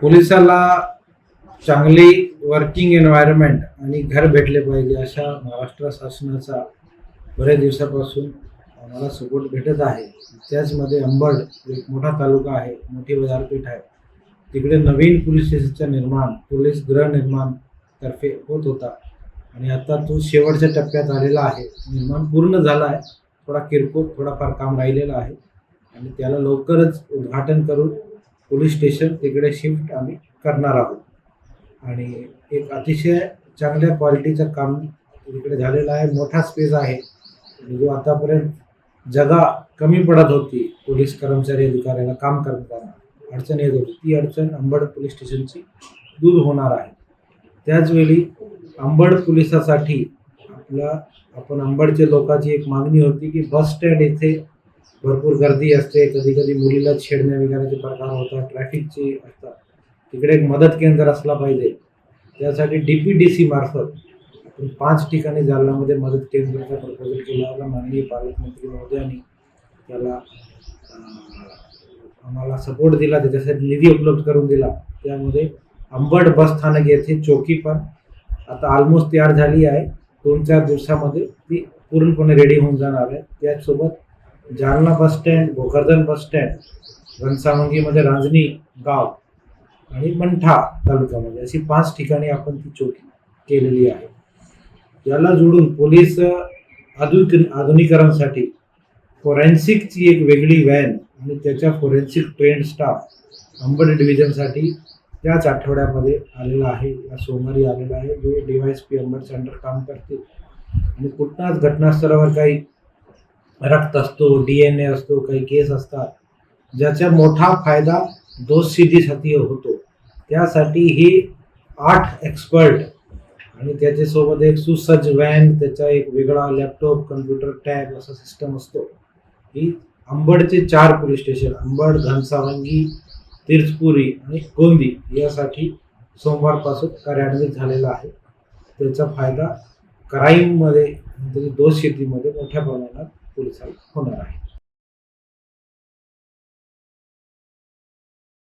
पोलिसाला चांगली working environment आणि घर भेटले पाहिजे अशा महाराष्ट्र शासनाचा बऱ्याच दिवसापासून आम्हाला सपोर्ट भेटत आहे. त्याचमध्ये अंबड एक मोठा तालुका आहे, मोठी बाजारपेठ आहे. तिकडे नवीन पोलीस स्टेशनचं निर्माण पोलीस गृहनिर्माण तर्फे होत होता आणि आता तो शेवटच्या टप्प्यात आलेला आहे. निर्माण पूर्ण झाला आहे, थोडा किरकोळ थोडाफार काम राहिलेलं आहे आणि त्याला लवकरच उद्घाटन करून पोलीस स्टेशन तिकडे शिफ्ट आम्ही करणार आहोत. आणि एक अतिशय चांगल्या क्वालिटीचं काम तिकडे झालेलं आहे. मोठा स्पेस आहे आणि जो आतापर्यंत जागा कमी पडत होती पोलीस कर्मचारी अधिकाऱ्यांना काम करताना अडचण येत होती, ती अडचण अंबड पोलीस स्टेशनची दूर होणार आहे. त्याचवेळी अंबड पोलिसासाठी आपण अंबडच्या लोकांची एक मागणी होती की बस स्टँड येथे भरपूर गर्दी असते, कधी कधी मुलीला छेडण्या वगैरेचे प्रकार होतात, ट्रॅफिकचे असतात, तिकडे एक मदत केंद्र असला पाहिजे. त्यासाठी DPDC मार्फत आपण 5 ठिकाणी जालन्यामध्ये मदत केंद्राचा प्रपोजल केला होता. माननीय पालकमंत्री महोदयांनी त्याला आम्हाला सपोर्ट दिला, त्याच्यासाठी निधी उपलब्ध करून दिला. त्यामध्ये अंबड बस स्थानक येथे चौकी पण आता ऑलमोस्ट तयार झाली आहे. 2-4 दिवसामध्ये ती पूर्णपणे रेडी होऊन जाणार आहे. त्याचसोबत Jalna bus stand, Bhokardan bus stand, घनसावंगीमध्ये रांजणी गाव आणि मंठा तालुक्यामध्ये अशी 5 ठिकाणी आपण ती चौकी केलेली आहे. याला जोडून पोलीस आधुनिकरणासाठी फोरेन्सिकची एक वेगळी व्हॅन आणि त्याच्या फोरेन्सिक ट्रेंड स्टाफ अंबड डिव्हिजनसाठी त्याच आठवड्यामध्ये आलेला आहे, या सोमवारी आलेला आहे, जो DYSP अंबड सेंटर काम करते. आणि कुठलाच घटनास्थळावर काही रक्त असतो, DNA असतो, काही केस असतात, ज्याचा मोठा फायदा दोषसिद्धीसाठी होतो. त्यासाठी ही 8 एक्सपर्ट आणि त्याच्यासोबत एक सुसज्ज व्हॅन, त्याचा एक वेगळा लॅपटॉप, कम्प्युटर, टॅब असा सिस्टम असतो. ही अंबडचे 4 पोलीस स्टेशन अंबड, घनसावंगी, तिरसपुरी आणि गोंदी यासाठी सोमवारपासून कार्यान्वित झालेला आहे. त्याचा फायदा क्राईममध्ये म्हणजे दोषशेतीमध्ये मोठ्या प्रमाणात पोलिसांना होणार आहे.